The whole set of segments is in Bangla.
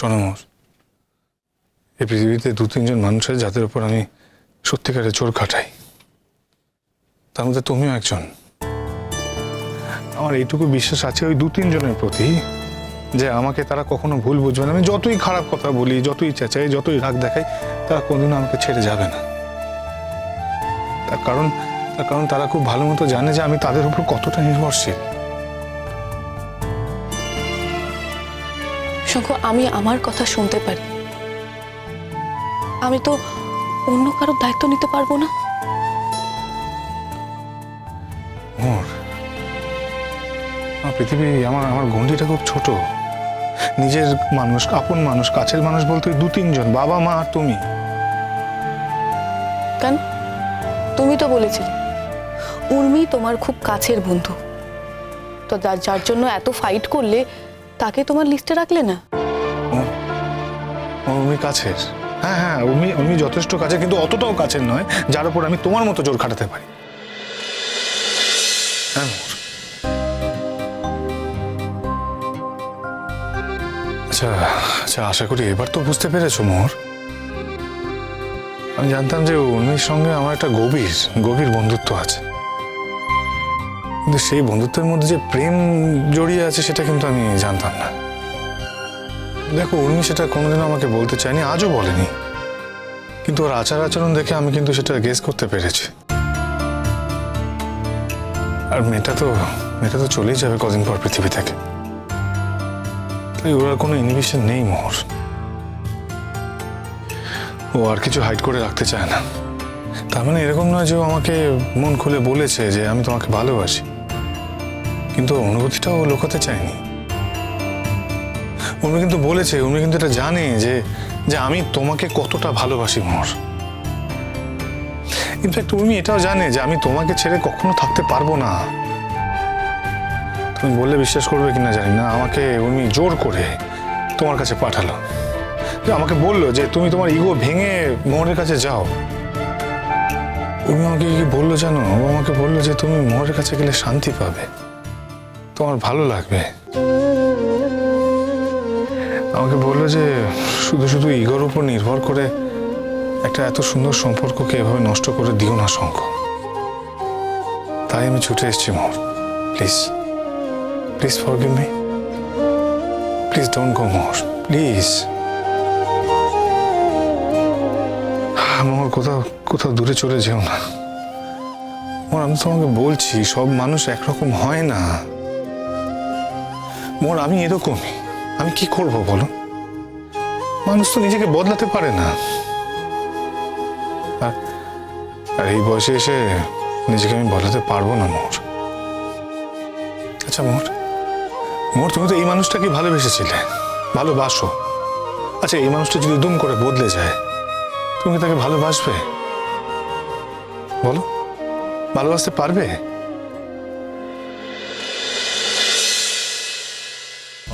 শোনো মোর, এই পৃথিবীতে দু তিনজন মানুষের যাদের উপর আমি সত্যিকারে জোর খাটাই, তার মধ্যে তুমিও একজন। আমার এইটুকু বিশ্বাস আছে ওই দু তিনজনের প্রতি যে আমাকে তারা কখনো ভুল বুঝবে না। আমি যতই খারাপ কথা বলি, যতই চেঁচাই, যতই রাগ দেখাই, তারা কোনদিনও আমাকে ছেড়ে যাবে না। তার কারণ তারা খুব ভালো মতো জানে যে আমি তাদের উপর কতটা নির্ভরশীল। শঙ্কর, আমি আমার কথা শুনতে পারি, আমি তো অন্য কারোর দায়িত্ব নিতে পারবো না। পৃথিবী আমার গণ্ডিটা খুব ছোট। নিজের মানুষ, আপন মানুষ, কাছের মানুষ বলতে দু তিনজন, বাবা মা আর তুমি। কেন? তুমি তো বলেছিলে উর্মি তোমার খুব কাছের বন্ধু, তো যার জন্য এত ফাইট করলে তাকে তোমার লিস্টে রাখলে না? উর্মি কাছের? হ্যাঁ হ্যাঁ, উর্মি যথেষ্ট কাছের, কিন্তু অতটাও কাছের নয় যার উপর আমি তোমার মতো জোর খাটাতে পারি। হ্যাঁ, আচ্ছা, আশা করি এবার তো বুঝতে পেরেছো মোহর। আমি জানতাম যে উর্মির সঙ্গে আমার একটা গভীর বন্ধুত্ব আছে, কিন্তু সেই বন্ধুত্বের মধ্যে যে প্রেম জড়িয়ে আছে সেটা কিন্তু আমি জানতাম না। দেখো, উর্মি সেটা কোনোদিনও আমাকে বলতে চায়নি, আজও বলেনি, কিন্তু ওর আচার আচরণ দেখে আমি কিন্তু সেটা গেস করতে পেরেছি। আর মেয়েটা তো চলেই যাবে কদিন পর পৃথিবী থেকে, তাই ওর আর কোনো ইনহিবিশন নেই মোহর। ও আর কিছু হাইড করে রাখতে চায় না। তার মানে এরকম নয় যে ও আমাকে মন খুলে বলেছে যে আমি তোমাকে ভালোবাসি, কিন্তু অনুভূতিটাও ও লুকাতে চায়নি। উর্মি কিন্তু বলেছে, উর্মি কিন্তু এটা জানে যে আমি তোমাকে কতটা ভালোবাসি মোহর। ইনফ্যাক্ট উর্মি এটাও জানে যে আমি তোমাকে ছেড়ে কখনো থাকতে পারবো না। তুমি বললে বিশ্বাস করবে কিনা জানি না, আমাকে উর্মি জোর করে তোমার কাছে পাঠালো। আমাকে বললো যে তুমি তোমার ইগো ভেঙে মোহরের কাছে যাও। উর্মি আমাকে কি বললো জানো? ও আমাকে বললো যে তুমি মোহরের কাছে গেলে শান্তি পাবে, তোমার ভালো লাগবে। আমাকে বললো যে শুধু ইগোর উপর নির্ভর করে একটা এত সুন্দর সম্পর্ককে এভাবে নষ্ট করে দিও না শঙ্খ। তাই আমি ছুটে এসেছি Mohar. Please forgive me. Please don't go Mohar, please. Mohar, কোথাও দূরে চলে যেও না মোহর। আমি তোমাকে বলছি, সব মানুষ একরকম হয় না মোহর। আমি এরকমই। আমি কি করব বলো? মানুষ তো নিজেকে বদলাতে পারে না। আর এই বয়সে এসে নিজেকে আমি বদলাতে পারবো না মোহর। আচ্ছা মোহর, তুমি তো এই মানুষটাকে ভালোবেসেছিলে, ভালোবাসো। আচ্ছা, এই মানুষটা যদি দুম করে বদলে যায়, তুমি তাকে ভালোবাসবে? বলো, ভালোবাসতে পারবে?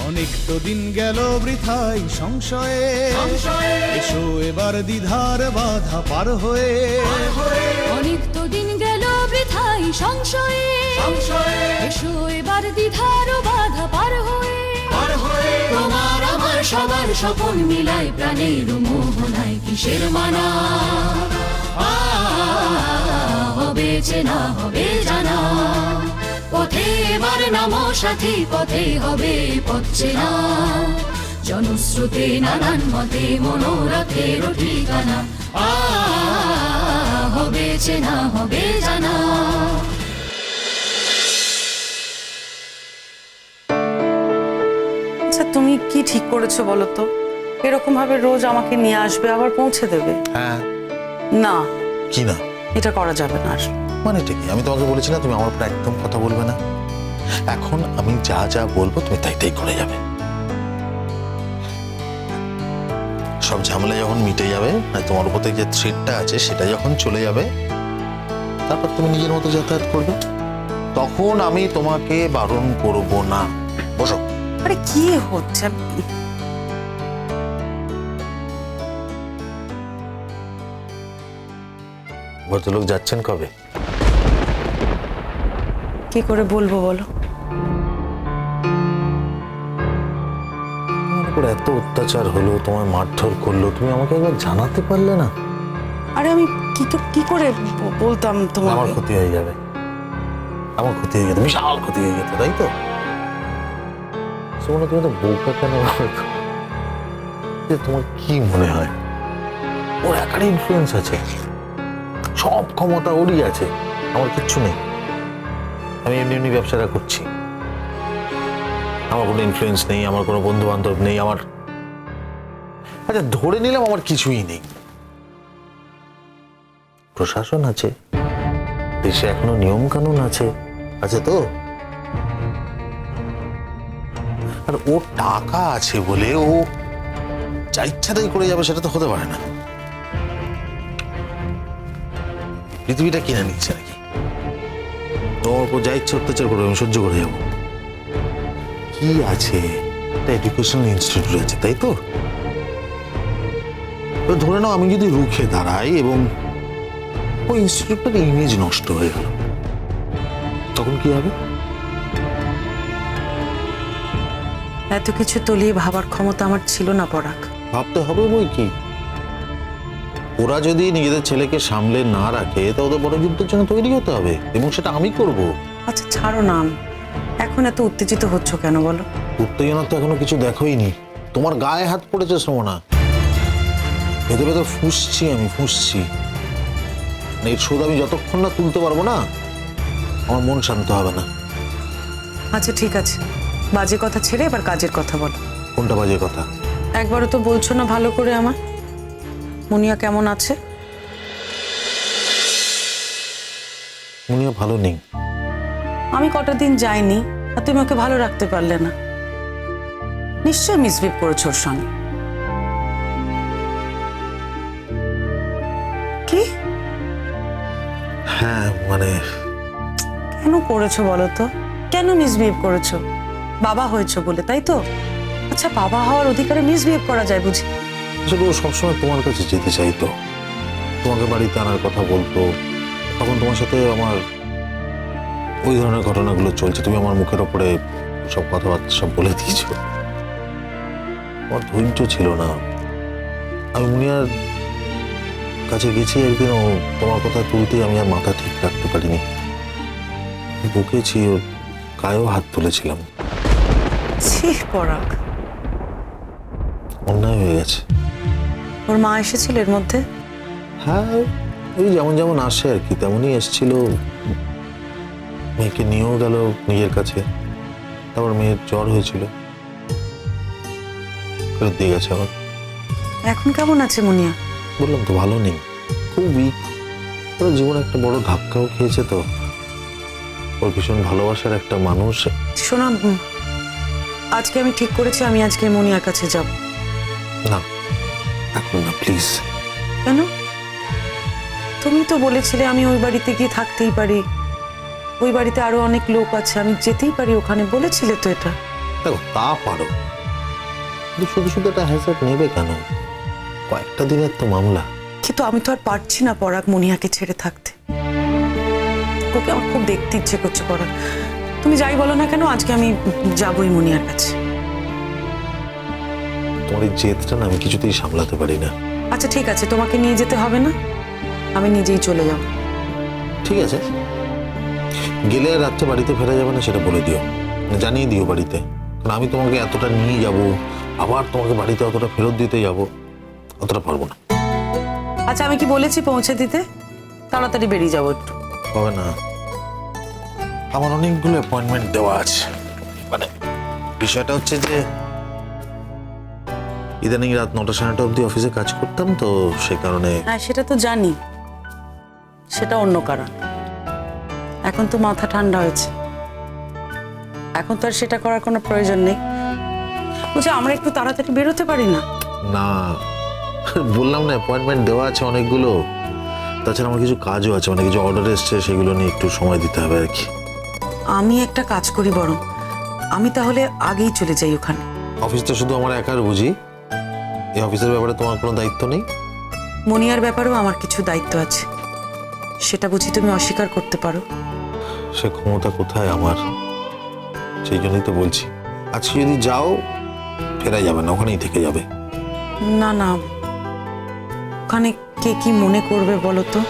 অনেক তো দিন গেল বৃথাই সংশয়ে, এসো এবার দ্বিধার বাধা পার হয়ে। অনেক তো দিন গেল বৃথাই সংশয়ে, এসো এবার দ্বিধার বাধা পার হয়ে। তোমার আমার সবার স্বপন মিলাই প্রাণের মোহনায় কিসের মানা, হবে চেনা হবে জানা। পথে এবার নামো সাথী, পথে হবে পথ চেনা। জনশ্রুতে নানান মতে মনোরথের ঠিকানা, হবে চেনা হবে জানা। আচ্ছা, তুমি কি ঠিক করেছো বলো তো? এরকম ভাবে রোজ আমাকে নিয়ে আসবে, আবার পৌঁছে দেবে? হ্যাঁ। না, কি না? এটা করা যাবে না। আর মানে ঠিক, আমি তোমাকে বলেছি না তুমি আমার উপর একদম কথা বলবে না। এখন আমি যা বলবো তুমি তাই করে যাবে। সব ঝামেলা যখন মিটে যাবে, মানে তোমার উপর থেকে যে থ্রেটটা আছে সেটা যখন চলে যাবে, তারপর তুমি নিজের মতো যাতায়াত করবে, তখন আমি তোমাকে বারণ করব না। বসো। আরে কি হচ্ছে? ভদ্রলোক যাচ্ছেন কবে? কি করে বলবো বলো? উপর এত অত্যাচার হলো, তোমায় মারধর করলো, তুমি আমাকে একবার জানাতে পারলে না? আরে আমি কি করে বলতাম আমার তোমাকে? ক্ষতি হয়ে যাবে, আমার ক্ষতি হয়ে যেত, বিশাল ক্ষতি হয়ে যেত, তাই তো? সুমনা, তুমি তো বউটা কেন বলতো? যে তোমার কি মনে হয় ওর একারই ইনফ্লুয়েন্স আছে, সব ক্ষমতা ওরই আছে, আমার কিচ্ছু নেই। আমি এমনি এমনি ব্যবসাটা করছি, আমার কোনো ইনফ্লুয়েন্স নেই, আমার কোনো বন্ধু বান্ধব নেই, আমার আচ্ছা ধরে নিলাম আমার কিছুই নেই, প্রশাসন আছে, দেশে এখনো নিয়ম কানুন আছে, আছে তো? আর ওর টাকা আছে বলে ও যা ইচ্ছা তাই করে যাবে, সেটা তো হতে পারে না। পৃথিবীটা কিনে নিচ্ছে নাকি? তোমার উপর যা ইচ্ছা অত্যাচার করবে, আমি সহ্য করে যাবো? কি আছে, একটা এডুকেশনাল ইনস্টিটিউট আছে, তাই তো? এবার ধরে নাও আমি যদি রুখে দাঁড়াই এবং ওই ইনস্টিটিউটটার ইমেজ নষ্ট হয়ে গেল, তখন কি হবে? এত কিছু তলিয়ে ভাবার ক্ষমতা আমার ছিল না পরাগ। ভাবতে হবে বই কি, ওরা যদি নিজেদের ছেলেকে সামলে না রাখে তা ওদের বড় যুদ্ধের জন্য তৈরি হতে হবে, এবং সেটা আমি করব। আচ্ছা ছাড়ো না, এখন এত উত্তেজিত হচ্ছ কেন বলো? উত্তেজনা তো এখনো কিছু দেখোইনি, তোমার গায়ে হাত পড়েছে শ্রমণা, ভেতরে ভেতরে ফুঁসছি। এই শোধ আমি যতক্ষণ না তুলতে পারবো না, আমার মন শান্ত হবে না। আচ্ছা ঠিক আছে, বাজে কথা ছেড়ে এবার কাজের কথা বলো। কোনটা বাজে কথা? একবারও তো বলছো না ভালো করে আমার। মুনিয়া কেমন আছে? মুনিয়া ভালো নেই। আমি কটা দিন যাইনি আর তুমি ওকে ভালো রাখতে পারলে না, নিশ্চয়ই মিসবিহেভ করেছো ওর সঙ্গে। কি? হ্যাঁ মানে কেন করেছো বলো তো? কেন মিসবিহেভ করেছো? বাবা হয়েছো বলে, তাই তো? আচ্ছা বাবা হওয়ার অধিকারে মিসবিহেভ করা যায় বুঝি? আসলে ও সবসময় তোমার কাছে যেতে চাইতো, তোমাকে বাড়িতে আনার কথা বলতো, তখন তোমার সাথে আমার ওই ধরনের ঘটনাগুলো চলছে, তুমি আমার মুখের ওপরে সব কথাবার্তা সব বলে দিয়েছো। আমার ধৈর্য ছিল না। আমি মুনিয়ার কাছে গেছি একদিন, ও তোমার কথা তুলতেই আমি আর মাথা ঠিক রাখতে পারিনি, বকেছি, ওর গায়েও হাত তুলেছিলাম। ছি পরাগ, অন্যায় হয়ে গেছে। ওর মা এসেছিল এর মধ্যে? হ্যাঁ, ওই যেমন যেমন আসে আর কি তেমনই এসেছিল, মেয়েকে নিয়েও গেল নিজের কাছে, তারপর মেয়ের জ্বর হয়েছিল, ফেরত দিয়ে গেছে আবার। এখন কেমন আছে মুনিয়া? বললাম তো ভালো নেই, খুব উইক। ওর জীবনে একটা বড় ধাক্কাও খেয়েছে তো, ওর ভীষণ ভালোবাসার একটা মানুষ। শোনো, আজকে আমি ঠিক করেছি আমি আজকে মুনিয়ার কাছে যাব। না এখন না প্লিজ। কেন? তুমি তো বলেছিলে আমি ওই বাড়িতে গিয়ে থাকতেই পারি, ওই বাড়িতে আরো অনেক লোক আছে, আমি যেতেই পারি ওখানে, বলেছিলে তো এটা। দেখো তা পারো, কিন্তু শুধু শুধু একটা হ্যাসেট নেবে কেন? কয়েকটা দিনের তো মামলা। কিন্তু আমি তো আর পারছি না পরাগ মুনিয়াকে ছেড়ে থাকতে, ওকে আমার খুব দেখতে ইচ্ছে করছে পরাগ। তুমি যাই বলো না কেন, আজকে আমি যাবই মুনিয়ার কাছে। তোমার এই জেদটা না আমি কিছুতেই সামলাতে পারি না। আচ্ছা ঠিক আছে, তোমাকে নিয়ে যেতে হবে না, আমি নিজেই চলে যাব। ঠিক আছে, গেলে আর রাত্রে বাড়িতে ফেরা যাবে না সেটা বলে দিও, মানে জানিয়ে দিও বাড়িতে, কারণ আমি তোমাকে এতটা নিয়ে যাব, আবার তোমাকে বাড়িতে অতটা ফেরত দিতে যাব, অতটা পারবো না। আচ্ছা আমি কি বলেছি পৌঁছে দিতে? তাড়াতাড়ি বেরিয়ে যাবো একটু। হবে না, আমার অনেকগুলো অ্যাপয়েন্টমেন্ট দেওয়া আছে। মানে বিষয়টা হচ্ছে যে ইদানিং রাত 9টা 9:30 অবধি অফিসে কাজ করতাম তো, সে কারণে। হ্যাঁ সেটা তো জানি, সেটা অন্য কারণ। এখন তো মাথা ঠান্ডা হয়েছে, এখন তো আর সেটা করার কোনো প্রয়োজন নেই। বুঝে আমরা একটু তাড়াতাড়ি বেরোতে পারি না? না বললাম না অ্যাপয়েন্টমেন্ট দেওয়া আছে অনেকগুলো, তাছাড়া আমার কিছু কাজও আছে, মানে কিছু অর্ডার এসছে, সেগুলো নিয়ে একটু সময় দিতে হবে আর কি। আমি একটা কাজ করি বরং, আমি তাহলে আগেই চলে যাই ওখানে। অফিসটা শুধু আমার একার বুঝি? এই অফিসের ব্যাপারে তোমার কোনো দায়িত্ব নেই? মনিয়ার ব্যাপারেও আমার কিছু দায়িত্ব আছে, সেটা বুঝি তুমি অস্বীকার করতে পারো? সে ক্ষমতা কোথায় আমার, সেই জন্যই তো বলছি। আজকে যদি যাও ফেরা যাবে না, ওখানেই থেকে যাবে। না না, ওখানে কে কি মনে করবে বলো তো?